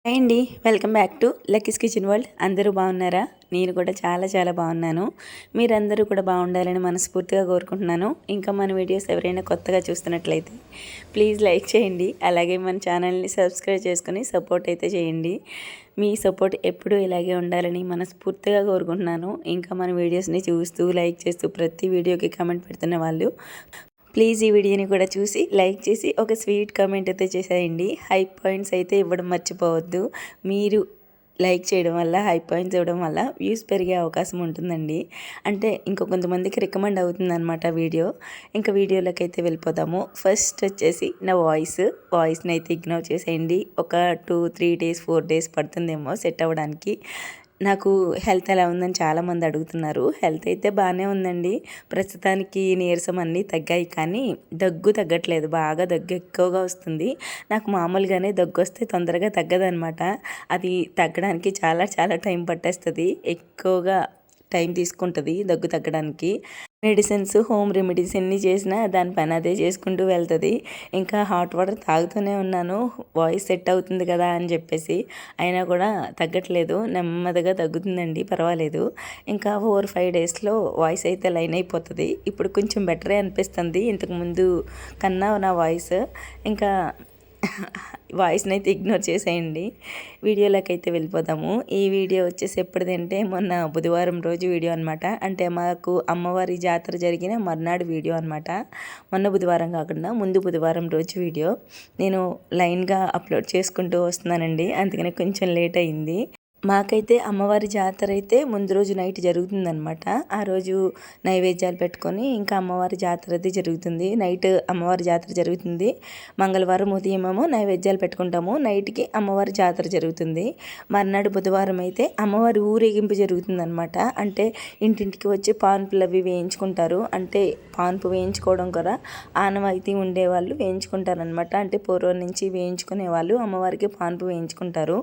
Hi అండి. Welcome back to Lucky's kitchen world. అందరూ బాగున్నారా? నేను కూడా చాలా చాలా బాగున్నాను. మీరందరూ కూడా బాగుండాలని మనస్ఫూర్తిగా కోరుకుంటున్నాను. ఇంకా మన వీడియోస్ ఎవరైనా కొత్తగా చూస్తున్నట్లయితే ప్లీజ్ లైక్ చేయండి. అలాగే మన ఛానల్ని సబ్స్క్రైబ్ చేసుకొని సపోర్ట్ అయితే చేయండి. మీ సపోర్ట్ ఎప్పుడూ ఇలాగే ఉండాలని మనస్ఫూర్తిగా కోరుకుంటున్నాను. ఇంకా మన వీడియోస్ని చూస్తూ లైక్ చేస్తూ ప్రతి వీడియోకి కామెంట్ పెడుతున్న వాళ్ళు ప్లీజ్ ఈ వీడియోని కూడా చూసి లైక్ చేసి ఒక స్వీట్ కామెంట్ అయితే చేసేయండి. హై పాయింట్స్ అయితే ఇవ్వడం మర్చిపోవద్దు. మీరు లైక్ చేయడం వల్ల హై పాయింట్స్ ఇవ్వడం వల్ల వ్యూస్ పెరిగే అవకాశం ఉంటుందండి. అంటే ఇంకో కొంతమందికి రికమెండ్ అవుతుందన్నమాట వీడియో. ఇంకా వీడియోలోకి అయితే వెళ్ళిపోదాము. ఫస్ట్ వచ్చేసి నా వాయిస్ని అయితే ఇగ్నోర్ చేసేయండి. ఒక 2-3 డేస్ 4 డేస్ పడుతుందేమో సెట్ అవ్వడానికి. నాకు హెల్త్ ఎలా ఉందని చాలామంది అడుగుతున్నారు. హెల్త్ అయితే బాగానే ఉందండి. ప్రస్తుతానికి నీరసం అన్నీ తగ్గాయి, కానీ దగ్గు తగ్గట్లేదు. బాగా దగ్గు ఎక్కువగా వస్తుంది. నాకు మామూలుగానే దగ్గు వస్తే తొందరగా తగ్గదనమాట. అది తగ్గడానికి చాలా చాలా టైం పట్టేస్తుంది. ఎక్కువగా టైం తీసుకుంటుంది దగ్గు తగ్గడానికి. మెడిసిన్స్, హోమ్ రెమెడీస్ ఎన్ని చేసినా దాని పని అదే చేసుకుంటూ వెళ్తుంది. ఇంకా హాట్ వాటర్ తాగుతూనే ఉన్నాను, వాయిస్ సెట్ అవుతుంది కదా అని చెప్పేసి. అయినా కూడా తగ్గట్లేదు. నెమ్మదిగా తగ్గుతుందండి, పర్వాలేదు. ఇంకా 4-5 డేస్లో వాయిస్ అయితే లైన్ అయిపోతుంది. ఇప్పుడు కొంచెం బెటరే అనిపిస్తుంది ఇంతకుముందు కన్నా నా వాయిస్. ఇంకా వాయిస్ని అయితే ఇగ్నోర్ చేసేయండి. వీడియోలోకి అయితే వెళ్ళిపోదాము. ఈ వీడియో వచ్చేసి ఎప్పటిదంటే మొన్న బుధవారం రోజు వీడియో అనమాట. అంటే మాకు అమ్మవారి జాతర జరిగిన మర్నాడు వీడియో అనమాట. మొన్న బుధవారం కాకుండా ముందు బుధవారం రోజు వీడియో నేను లైన్గా అప్లోడ్ చేసుకుంటూ వస్తున్నానండి. అందుకని కొంచెం లేట్ అయింది. మాకైతే అమ్మవారి జాతర అయితే ముందు రోజు నైట్ జరుగుతుందనమాట. ఆ రోజు నైవేద్యాలు పెట్టుకొని ఇంకా అమ్మవారి జాతర అయితే జరుగుతుంది. నైట్ అమ్మవారి జాతర జరుగుతుంది. మంగళవారం ఉదయం ఏమో నైవేద్యాలు పెట్టుకుంటాము, నైట్కి అమ్మవారి జాతర జరుగుతుంది. మర్నాడు బుధవారం అయితే అమ్మవారి ఊరేగింపు జరుగుతుందనమాట. అంటే ఇంటింటికి వచ్చి పాన్పులు అవి వేయించుకుంటారు. అంటే పాన్పు వేయించుకోవడం కూడా ఆనవాయితీ ఉండేవాళ్ళు వేయించుకుంటారనమాట. అంటే పూర్వం నుంచి వేయించుకునే వాళ్ళు అమ్మవారికి పాన్పు వేయించుకుంటారు.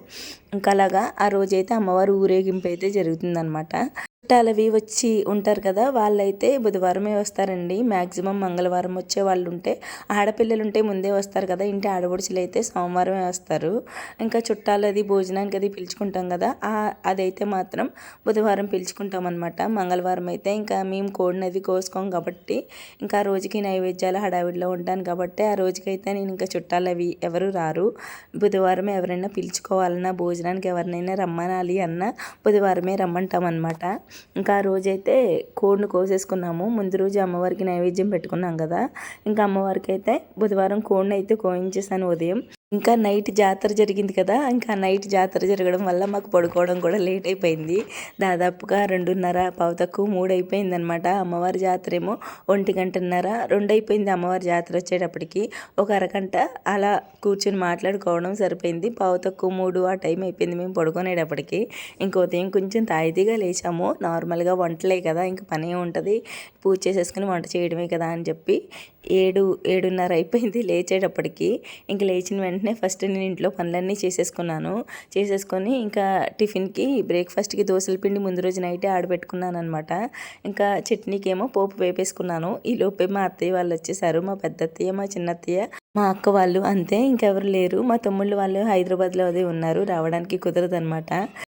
ఇంకా అలాగా ఆ రోజైతే అమ్మవారు ఊరేగింపు అయితే జరుగుతుందనమాట. చుట్టాలవి వచ్చి ఉంటారు కదా, వాళ్ళైతే బుధవారమే వస్తారండి. మ్యాక్సిమం మంగళవారం వచ్చే వాళ్ళు ఉంటే, ఆడపిల్లలు ఉంటే ముందే వస్తారు కదా, ఇంటి ఆడపడుచులు అయితే సోమవారమే వస్తారు. ఇంకా చుట్టాలది భోజనానికి అది పిలుచుకుంటాం కదా, అదైతే మాత్రం బుధవారం పిలుచుకుంటాం అనమాట. మంగళవారం అయితే ఇంకా మేము కోడినది కోసుకోం కాబట్టి ఇంకా ఆ రోజుకి నైవేద్యాలు హడావిడిలో ఉంటాను కాబట్టి ఆ రోజుకైతే నేను ఇంకా చుట్టాలు అవి ఎవరు రారు. బుధవారం ఎవరైనా పిలుచుకోవాలన్నా, భోజనానికి ఎవరినైనా రమ్మనాలి అన్నా బుధవారమే రమ్మంటాం అనమాట. ఇంకా ఆ రోజైతే కోడిని కోసేసుకున్నాము. ముందు రోజు అమ్మవారికి నైవేద్యం పెట్టుకున్నాం కదా, ఇంకా అమ్మవారికి అయితే బుధవారం కోడిని అయితే కోయించేసాను ఉదయం. ఇంకా నైట్ జాతర జరిగింది కదా, ఇంకా నైట్ జాతర జరగడం వల్ల మాకు పడుకోవడం కూడా లేట్ అయిపోయింది. దాదాపుగా 2:30 అయిపోయిందనమాట. అమ్మవారి జాతర ఏమో 1:30 2 అయిపోయింది. అమ్మవారి జాతర వచ్చేటప్పటికి ఒక అరగంట అలా కూర్చొని మాట్లాడుకోవడం సరిపోయింది. 2:15 ఆ టైం అయిపోయింది మేము పడుకునేటప్పటికి. ఇంకో ఉదయం కొంచెం తాయితీగా లేచాము. నార్మల్గా వంటలే కదా, ఇంక పనే ఉంటుంది, పూజ చేసేసుకుని వంట చేయడమే కదా అని చెప్పి 7-7:30 అయిపోయింది లేచేటప్పటికి. ఇంక లేచిన వెంటనే ఫస్ట్ నేను ఇంట్లో పనులన్నీ చేసేసుకొని ఇంకా టిఫిన్కి బ్రేక్ఫాస్ట్కి దోశల పిండి ముందు రోజు నైటే ఆడబెట్టుకున్నాను అనమాట. ఇంకా చట్నీకి ఏమో పోపు వేపేసుకున్నాను. ఈ లోపే మా అత్తయ్య వాళ్ళు వచ్చేసారు. మా పెద్ద అత్తయ్య, మా చిన్న అత్తయ్య, మా అక్క వాళ్ళు, అంతే, ఇంకెవరు లేరు. మా తమ్ముళ్ళు వాళ్ళు హైదరాబాద్లో అదే ఉన్నారు, రావడానికి కుదరదనమాట.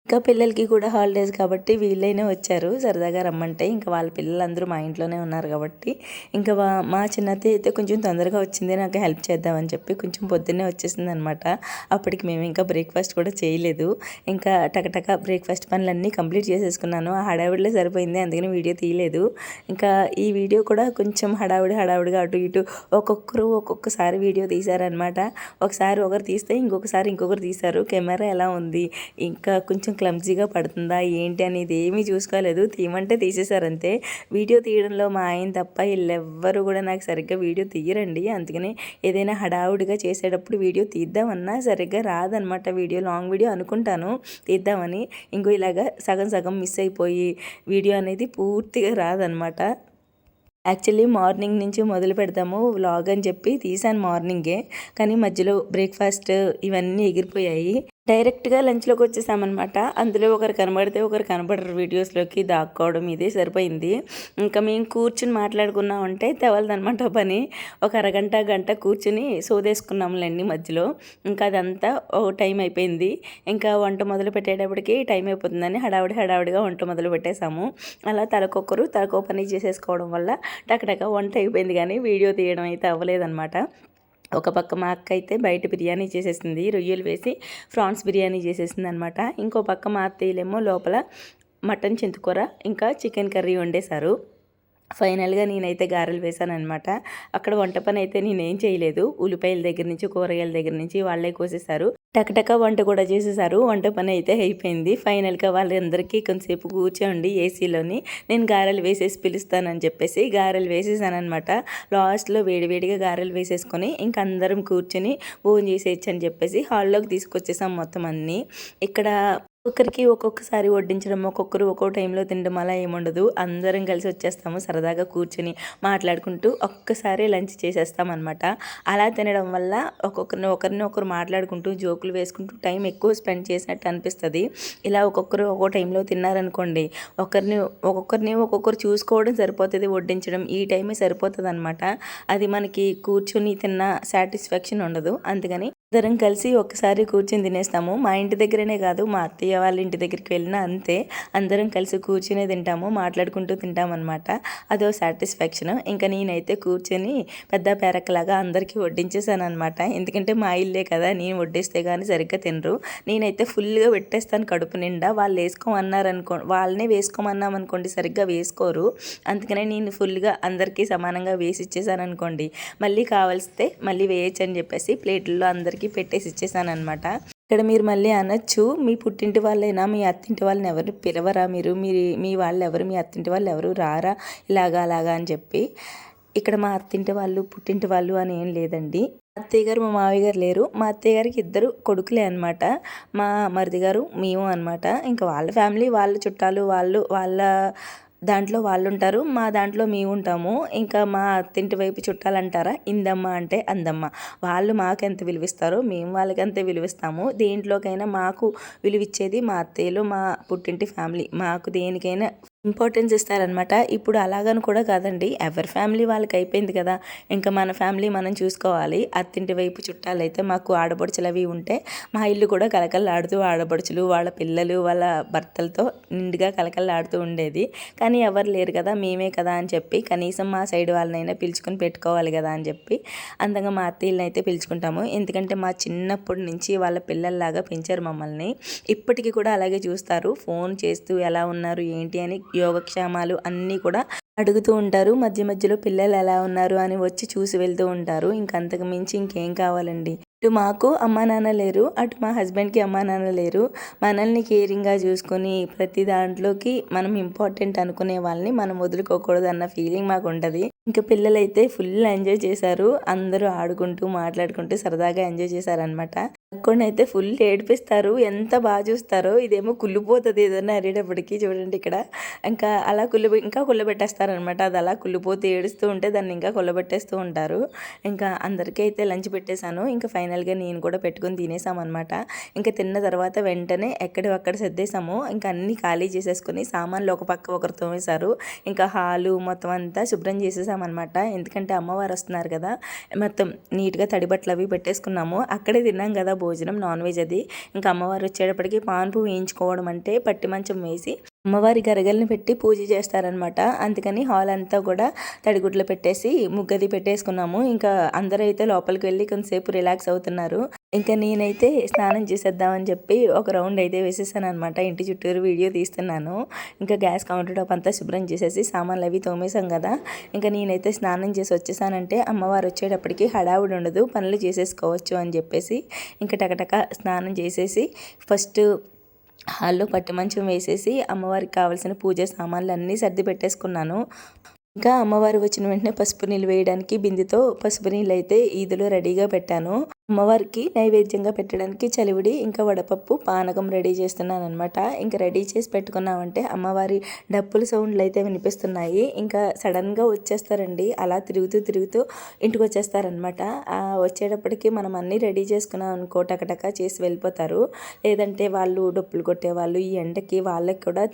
ఇంకా పిల్లలకి కూడా హాలిడేస్ కాబట్టి వీళ్ళైనా వచ్చారు సరదాగా రమ్మంటే. ఇంకా వాళ్ళ పిల్లలందరూ మా ఇంట్లోనే ఉన్నారు కాబట్టి ఇంకా మా చిన్నత్త అయితే కొంచెం తొందరగా వచ్చింది, నాకు హెల్ప్ చేద్దామని చెప్పి కొంచెం పొద్దున్నే వచ్చేసింది అనమాట. అప్పటికి మేము ఇంకా బ్రేక్ఫాస్ట్ కూడా చేయలేదు. ఇంకా టకటక బ్రేక్ఫాస్ట్ పనులన్నీ కంప్లీట్ చేసేసుకున్నాను. ఆ హడావిడిలో సరిపోయింది, అందుకని వీడియో తీయలేదు. ఇంకా ఈ వీడియో కూడా కొంచెం హడావిడిగా అటు ఇటు ఒక్కొక్కరు ఒక్కొక్కసారి వీడియో తీశారనమాట. ఒకసారి ఒకరు తీస్తే ఇంకొకసారి ఇంకొకరు తీశారు. కెమెరా ఎలా ఉంది, ఇంకా కొంచెం క్లమ్జీగా పడుతుందా ఏంటి అనేది ఏమీ చూసుకోలేదు, తీయమంటే తీసేశారంతే. వీడియో తీయడంలో మా ఆయన తప్ప వీళ్ళెవ్వరూ కూడా నాకు సరిగ్గా వీడియో తీయరండి. అందుకని ఏదైనా హడావుడిగా చేసేటప్పుడు వీడియో తీద్దామన్నా సరిగ్గా రాదనమాట. వీడియో లాంగ్ వీడియో అనుకుంటాను తీద్దామని, ఇంకో ఇలాగా సగం మిస్ అయిపోయి వీడియో అనేది పూర్తిగా రాదనమాట. యాక్చువల్లీ మార్నింగ్ నుంచి మొదలు పెడతాము వ్లాగ్ అని చెప్పి తీసాను మార్నింగే, కానీ మధ్యలో బ్రేక్ఫాస్ట్ ఇవన్నీ ఎగిరిపోయాయి. డైరెక్ట్‌గా లంచ్‌లోకి వచ్చేసామనమాట. అందులో ఒకరు కనబడితే ఒకరు కనపడరు వీడియోస్‌లోకి దాక్కోవడం ఇదే సరిపోయింది. ఇంకా మేము కూర్చొని మాట్లాడుకున్నామంటే తెవలదనమాట పని. ఒక అరగంట, గంట కూర్చొని సోదేసుకున్నాంలెండి మధ్యలో. ఇంకా అదంతా ఓ టైం అయిపోయింది. ఇంకా వంట మొదలు పెట్టేటప్పటికి టైం అయిపోతుందని హడావిడిగా వంట మొదలు పెట్టేసాము. అలా తలకో పని చేసేసుకోవడం వల్ల టకటక వంట అయిపోయింది కానీ వీడియో తీయడం అయితే అవ్వలేదనమాట. ఒక పక్క మా అక్క అయితే బయట బిర్యానీ చేసేసింది, రొయ్యలు వేసి ఫ్రాన్స్ బిర్యానీ చేసేసింది అనమాట. ఇంకో పక్క మా అత్తయ్యలేమో లోపల మటన్ చింతకూర ఇంకా చికెన్ కర్రీ వండేశారు. ఫైనల్గా నేనైతే గారెలు వేశాననమాట. అక్కడ వంట పని అయితే నేనేం చేయలేదు. ఉల్లిపాయల దగ్గర నుంచి కూరగాయల దగ్గర నుంచి వాళ్ళే కోసేశారు. టకటక వంట కూడా చేసేసారు. వంట పని అయితే అయిపోయింది. ఫైనల్గా వాళ్ళందరికీ కొంతసేపు కూర్చోండి ఏసీలోని, నేను గారెలు వేసేసి పిలుస్తానని చెప్పేసి గారెలు వేసేసానమాట. లాస్ట్లో వేడివేడిగా గారెలు వేసేసుకొని ఇంక అందరం కూర్చొని భోజనం చేసేయచ్చు అని చెప్పేసి హాల్లోకి తీసుకొచ్చేసాం మొత్తం అన్నీ. ఇక్కడ ఒక్కొక్కరికి ఒక్కొక్కసారి వడ్డించడం, ఒక్కొక్కరు ఒక్కో టైంలో తినడం అలా ఏముండదు. అందరం కలిసి వచ్చేస్తాము సరదాగా కూర్చొని మాట్లాడుకుంటూ ఒక్కసారి లంచ్ చేసేస్తామన్నమాట. అలా తినడం వల్ల ఒకరిని ఒకరు మాట్లాడుకుంటూ జోకులు వేసుకుంటూ టైం ఎక్కువ స్పెండ్ చేసినట్టు అనిపిస్తుంది. ఇలా ఒక్కొక్కరు ఒక్కో టైంలో తిన్నారనుకోండి, ఒక్కొక్కరు చూసుకోవడం సరిపోతుంది, వడ్డించడం ఈ టైమే సరిపోతుంది అనమాట. అది మనకి కూర్చొని తిన్న సాటిస్ఫాక్షన్ ఉండదు. అందుకని అందరం కలిసి ఒక్కసారి కూర్చొని తినేస్తాము. మా ఇంటి దగ్గరనే కాదు, మా అత్తయ్య వాళ్ళ ఇంటి దగ్గరికి వెళ్ళినా అంతే. అందరం కలిసి కూర్చునే తింటాము, మాట్లాడుకుంటూ తింటామన్నమాట. అదో సాటిస్ఫాక్షన్. ఇంకా నేనైతే కూర్చొని పెద్ద పేరక్కలాగా అందరికీ వడ్డించేసాను అనమాట. ఎందుకంటే మా ఇల్లే కదా, నేను వడ్డిస్తే కానీ సరిగ్గా తినరు. నేనైతే ఫుల్గా పెట్టేస్తాను కడుపు నిండా. వాళ్ళనే వేసుకోమన్నాం అనుకోండి, సరిగ్గా వేసుకోరు. అందుకనే నేను ఫుల్గా అందరికీ సమానంగా వేసి ఇచ్చేసాను అనుకోండి, మళ్ళీ కావాల్స్తే మళ్ళీ వేయచ్చు అని చెప్పేసి ప్లేట్లలో అందరికీ పెట్టేసి ఇచ్చేసానమాట. ఇక్కడ మీరు మళ్ళీ అనొచ్చు, మీ పుట్టింటి వాళ్ళైనా మీ అత్తింటి వాళ్ళని ఎవరు పిలవరా మీరు, మీ వాళ్ళు ఎవరు, మీ అత్తింటి వాళ్ళు ఎవరు రారా అలాగా అని చెప్పి. ఇక్కడ మా అత్తింటి వాళ్ళు పుట్టింటి వాళ్ళు అని ఏం లేదండి. అత్తయ్య గారు మా మావయ్య గారు లేరు. మా అత్తయ్య గారికి 2 కొడుకులే అనమాట. మా మరిది గారు మేము అనమాట. ఇంకా వాళ్ళ ఫ్యామిలీ, వాళ్ళ చుట్టాలు, వాళ్ళ దాంట్లో వాళ్ళు ఉంటారు, మా దాంట్లో మేము ఉంటాము. ఇంకా మా అత్తింటి వైపు చుట్టాలంటారా, ఇందమ్మ అంటే అందమ్మ. వాళ్ళు మాకు ఎంత విలువిస్తారో మేము వాళ్ళకి అంతే విలువిస్తాము. దేంట్లోకైనా మాకు విలువిచ్చేది మా అత్తయ్యలు, మా పుట్టింటి ఫ్యామిలీ. మాకు దేనికైనా ఇంపార్టెన్స్ ఇస్తారనమాట. ఇప్పుడు అలాగని కూడా కాదండి, ఎవరి ఫ్యామిలీ వాళ్ళకి అయిపోయింది కదా, ఇంకా మన ఫ్యామిలీ మనం చూసుకోవాలి. అత్తింటి వైపు చుట్టాలు అయితే మాకు ఆడపడుచులు అవి ఉంటే మా ఇల్లు కూడా కలకల్లాడుతూ ఆడపడుచులు వాళ్ళ పిల్లలు వాళ్ళ భర్తలతో నిండుగా కలకల్లాడుతూ ఉండేది. కానీ ఎవరు లేరు కదా, మేమే కదా అని చెప్పి కనీసం మా సైడ్ వాళ్ళనైనా పిలుచుకొని పెట్టుకోవాలి కదా అని చెప్పి అందంగా మా అత్తయ్యలను అయితే పిలుచుకుంటాము. ఎందుకంటే మా చిన్నప్పటి నుంచి వాళ్ళ పిల్లల్లాగా పెంచారు మమ్మల్ని. ఇప్పటికీ కూడా అలాగే చూస్తారు, ఫోన్ చేస్తూ ఎలా ఉన్నారు ఏంటి అని యోగక్షేమాలు అన్నీ కూడా అడుగుతూ ఉంటారు. మధ్యలో పిల్లలు ఎలా ఉన్నారు అని వచ్చి చూసి వెళ్తూ ఉంటారు. ఇంకంతకు మించి ఇంకేం కావాలండి. ఇటు మాకు అమ్మా నాన్న లేరు, అటు మా హస్బెండ్కి అమ్మా నాన్న లేరు. మనల్ని కేరింగ్గా చూసుకొని ప్రతి దాంట్లోకి మనం ఇంపార్టెంట్ అనుకునే వాళ్ళని మనం వదులుకోకూడదు అన్న ఫీలింగ్ మాకు ఉంటుంది. ఇంకా పిల్లలైతే ఫుల్ ఎంజాయ్ చేశారు. అందరూ ఆడుకుంటూ మాట్లాడుకుంటూ సరదాగా ఎంజాయ్ చేశారనమాట. అయితే ఫుల్ ఏడిపిస్తారు, ఎంత బాగా చూస్తారో. ఇదేమో కుళ్ళిపోతుంది ఏదన్నా అరేటప్పటికి. చూడండి ఇక్కడ ఇంకా అలా కుళ్ళబెట్టేస్తారనమాట. అది అలా కుళ్ళిపోతూ ఏడుస్తూ ఉంటే దాన్ని ఇంకా కుళ్ళబెట్టేస్తూ ఉంటారు. ఇంకా అందరికీ అయితే లంచ్ పెట్టేశాను. ఇంకా ఫైనల్గా నేను కూడా పెట్టుకుని తినేసామన్నమాట. ఇంకా తిన్న తర్వాత వెంటనే ఎక్కడివక్కడ సర్దేశాము. ఇంకా అన్నీ ఖాళీ చేసేసుకొని సామాన్లు ఒక పక్క ఒకరు తోమేశారు. ఇంకా హాలు మొత్తం అంతా శుభ్రం చేసేసామన్నమాట. ఎందుకంటే అమ్మవారు వస్తున్నారు కదా, మొత్తం నీట్గా తడిబట్టలు అవి పెట్టేసుకున్నాము. అక్కడే తిన్నాం కదా భోజనం, నాన్ వెజ్ అది. ఇంకా అమ్మవారు వచ్చేటప్పటికి పాన్పు వేయించుకోవడం అంటే పట్టి మంచం వేసి అమ్మవారి గరగల్ని పెట్టి పూజ చేస్తారనమాట. అందుకని హాల్ అంతా కూడా తడిగుడ్లు పెట్టేసి ముగ్గది పెట్టేసుకున్నాము. ఇంకా అందరూ అయితే లోపలికి వెళ్ళి కొంతసేపు రిలాక్స్ అవుతున్నారు. ఇంకా నేనైతే స్నానం చేసేద్దామని చెప్పి ఒక రౌండ్ అయితే వేసేసాను అనమాట. ఇంటి చుట్టూరు వీడియో తీస్తున్నాను. ఇంకా గ్యాస్ కౌంటర్ టాప్ అంతా శుభ్రం చేసేసి సామాన్లు అవి తోమేసాం కదా, ఇంకా నేనైతే స్నానం చేసి వచ్చేసానంటే అమ్మవారు వచ్చేటప్పటికి హడావుడి ఉండదు, పనులు చేసేసుకోవచ్చు అని చెప్పేసి ఇంకా టకటక స్నానం చేసేసి ఫస్ట్ హాల్లో పట్టి మంచం వేసేసి అమ్మవారికి కావాల్సిన పూజ సామాన్లు అన్నీ సర్ది పెట్టేసుకున్నాను. ఇంకా అమ్మవారు వచ్చిన వెంటనే పసుపు నీళ్ళు వేయడానికి బిందెతో పసుపు నీళ్ళు అయితే ఈదులో రెడీగా పెట్టాను. అమ్మవారికి నైవేద్యంగా పెట్టడానికి చలివిడి ఇంకా వడపప్పు పానకం రెడీ చేస్తున్నాను అనమాట. ఇంకా రెడీ చేసి పెట్టుకున్నామంటే అమ్మవారి డప్పుల సౌండ్లు అయితే వినిపిస్తున్నాయి. ఇంకా సడన్గా వచ్చేస్తారండి, అలా తిరుగుతూ ఇంటికి వచ్చేస్తారనమాట. వచ్చేటప్పటికి మనం అన్నీ రెడీ చేసుకున్నాం అనుకో టకటక చేసి వెళ్ళిపోతారు. లేదంటే వాళ్ళు డప్పులు కొట్టేవాళ్ళు ఈ ఎండకి వాళ్ళకి కూడా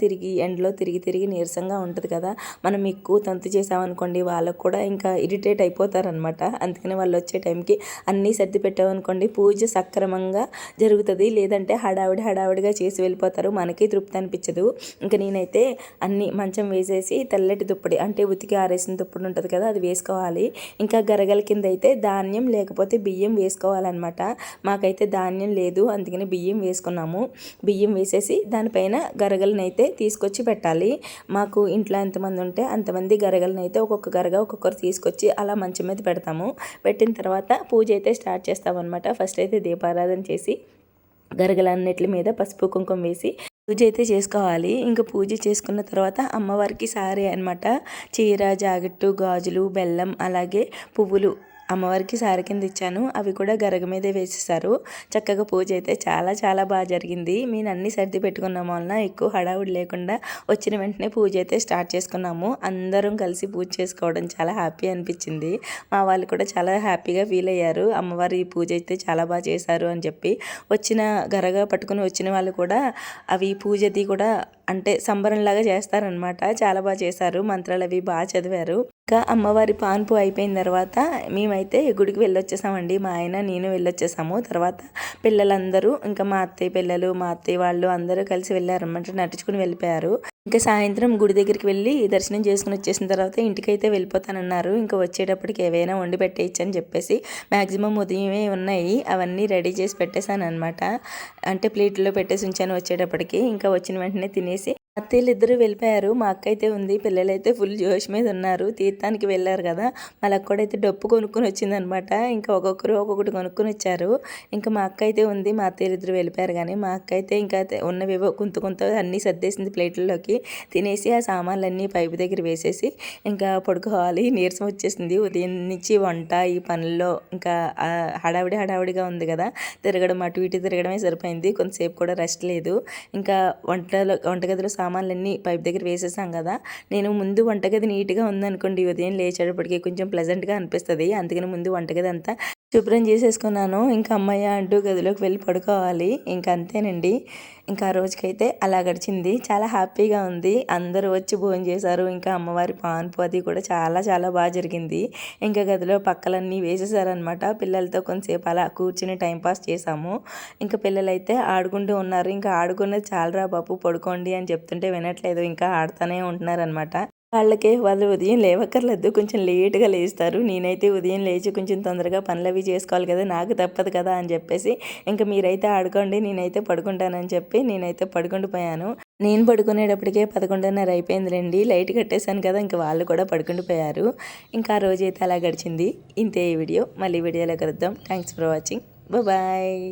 ఎండలో తిరిగి నీరసంగా ఉంటుంది కదా, మనం ఎక్కువ తంతు చేసామనుకోండి వాళ్ళకు కూడా ఇంకా ఇరిటేట్ అయిపోతారనమాట. అందుకని వాళ్ళు వచ్చే టైంకి అన్నీ సర్ది అనుకోండి పూజ సక్రమంగా జరుగుతుంది. లేదంటే హడావిడిగా చేసి వెళ్ళిపోతారు, మనకి తృప్తి అనిపించదు. ఇంకా నేనైతే అన్ని మంచం వేసేసి తెల్లటి దుప్పటి అంటే ఉతికి ఆరేసిన దుప్పటి ఉంటుంది కదా అది వేసుకోవాలి. ఇంకా గరగల కింద అయితే ధాన్యం లేకపోతే బియ్యం వేసుకోవాలన్నమాట. మాకైతే ధాన్యం లేదు, అందుకని బియ్యం వేసుకున్నాము. బియ్యం వేసేసి దానిపైన గరగలను అయితే తీసుకొచ్చి పెట్టాలి. మాకు ఇంట్లో ఎంతమంది ఉంటే అంతమంది గరగలను అయితే ఒక్కొక్క గరగ ఒక్కొక్కరు తీసుకొచ్చి అలా మంచం మీద పెడతాము. పెట్టిన తర్వాత పూజ అయితే స్టార్ట్ చేస్తామన్నమాట. ఫస్ట్ అయితే దీపారాధన చేసి గరగలన్నిటి మీద పసుపు కుంకుమ వేసి పూజ అయితే చేసుకోవాలి. ఇంకా పూజ చేసుకున్న తర్వాత అమ్మవారికి సారీ అనమాట, చీర జాకెట్టు గాజులు బెల్లం అలాగే పువ్వులు అమ్మవారికి సారి కింద ఇచ్చాను. అవి కూడా గరగ మీదే వేసేసారు. చక్కగా పూజ అయితే చాలా బాగా జరిగింది. మేము అన్నీ సర్ది పెట్టుకున్నాము వలన ఎక్కువ హడావుడి లేకుండా వచ్చిన వెంటనే పూజ అయితే స్టార్ట్ చేసుకున్నాము. అందరం కలిసి పూజ చేసుకోవడం చాలా హ్యాపీ అనిపించింది. మా వాళ్ళు కూడా చాలా హ్యాపీగా ఫీల్ అయ్యారు. అమ్మవారి పూజ అయితే చాలా బాగా చేశారు అని చెప్పి. వచ్చిన గరగ పట్టుకుని వచ్చిన వాళ్ళు కూడా అవి పూజది కూడా అంటే సంబరంలాగా చేస్తారనమాట. చాలా బాగా చేశారు, మంత్రాలు అవి బాగా చదివారు. ఇంకా అమ్మవారి పాన్పు అయిపోయిన తర్వాత మేమైతే గుడికి వెళ్ళొచ్చేసామండి. మా ఆయన నేను వెళ్ళొచ్చేసాము. తర్వాత పిల్లలందరూ ఇంకా మా అత్తయ్య పిల్లలు మా అత్తయ్య వాళ్ళు అందరూ కలిసి వెళ్ళారన్నమాట, నడుచుకుని వెళ్ళిపోయారు. ఇంకా సాయంత్రం గుడి దగ్గరికి వెళ్ళి దర్శనం చేసుకుని వచ్చేసిన తర్వాత ఇంటికైతే వెళ్ళిపోతానన్నారు. ఇంకా వచ్చేటప్పటికి ఏవైనా వండి పెట్టేయచ్చు అని చెప్పేసి మ్యాక్సిమం ఉదయమే ఉన్నాయి అవన్నీ రెడీ చేసి పెట్టేశాను అనమాట. అంటే ప్లేట్లో పెట్టేసి ఉంచాను వచ్చేటప్పటికి. ఇంకా వచ్చిన వెంటనే తినేసి అత్తయ్యలు ఇద్దరు వెళ్ళిపోయారు. మా అక్క అయితే ఉంది, పిల్లలైతే ఫుల్ జోష్ మీద ఉన్నారు. తీర్థానికి వెళ్ళారు కదా, వాళ్ళ అక్క కూడా అయితే డప్పు కొనుక్కొని వచ్చిందనమాట. ఇంకా ఒక్కొక్కరు ఒక్కొక్కటి కొనుక్కొని వచ్చారు. ఇంకా మా అక్క అయితే ఉంది, మా అత్తయ్యలు ఇద్దరు వెళ్ళిపోయారు. కానీ మా అక్క అయితే ఇంకా ఉన్నవేవో కొంత అన్నీ సర్దేసింది ప్లేట్లలోకి. తినేసి ఆ సామాన్లన్నీ పైపు దగ్గర వేసేసి ఇంకా పడుకోవాలి. నీరసం వచ్చేసింది ఉదయం నుంచి వంట ఈ పనుల్లో. ఇంకా హడావిడిగా ఉంది కదా, తిరగడం అటు ఇటు తిరగడమే సరిపోయింది. కొంతసేపు కూడా రెస్ట్ లేదు. ఇంకా వంటగదిలో సామాన్లన్నీ పైప్ దగ్గర వేసేసాం కదా. నేను ముందు వంటగది నీట్గా ఉందనుకోండి, ఉదయం లేచేటప్పటికి కొంచెం ప్లెజెంట్గా అనిపిస్తుంది. అందుకని ముందు వంటగది అంతా శుభ్రం చేసేసుకున్నాను. ఇంకా అమ్మయ్య అంటూ గదిలోకి వెళ్ళి పడుకోవాలి. ఇంకా అంతేనండి. ఇంకా ఆ రోజుకైతే అలా గడిచింది. చాలా హ్యాపీగా ఉంది. అందరూ వచ్చి భోజనం చేశారు. ఇంకా అమ్మవారి పాన్పు అది కూడా చాలా బాగా జరిగింది. ఇంకా గదిలో పక్కలన్నీ వేసేసారనమాట. పిల్లలతో కొంతసేపు అలా కూర్చుని టైంపాస్ చేసాము. ఇంకా పిల్లలైతే ఆడుకుంటూ ఉన్నారు. ఇంకా ఆడుకున్నది చాలరా బాబు పడుకోండి అని చెప్తుంటే వినట్లేదు, ఇంకా ఆడుతూనే ఉంటున్నారనమాట. వాళ్ళు ఉదయం లేవక్కర్లేదు, కొంచెం లేట్గా లేస్తారు. నేనైతే ఉదయం లేచి కొంచెం తొందరగా పనులు అవి చేసుకోవాలి కదా, నాకు తప్పదు కదా అని చెప్పేసి ఇంకా మీరైతే ఆడుకోండి నేనైతే పడుకుంటానని చెప్పి నేనైతే పడుకుండిపోయాను. నేను పడుకునేటప్పటికే 11:30 అయిపోయిందిలేండి. లైట్ కట్టేశాను కదా, ఇంకా వాళ్ళు కూడా పడుకుండిపోయారు. ఇంకా ఆ రోజైతే అలా గడిచింది. ఇంతే ఈ వీడియో. మళ్ళీ వీడియోలో కలుద్దాం. Thanks for watching. బాయ్.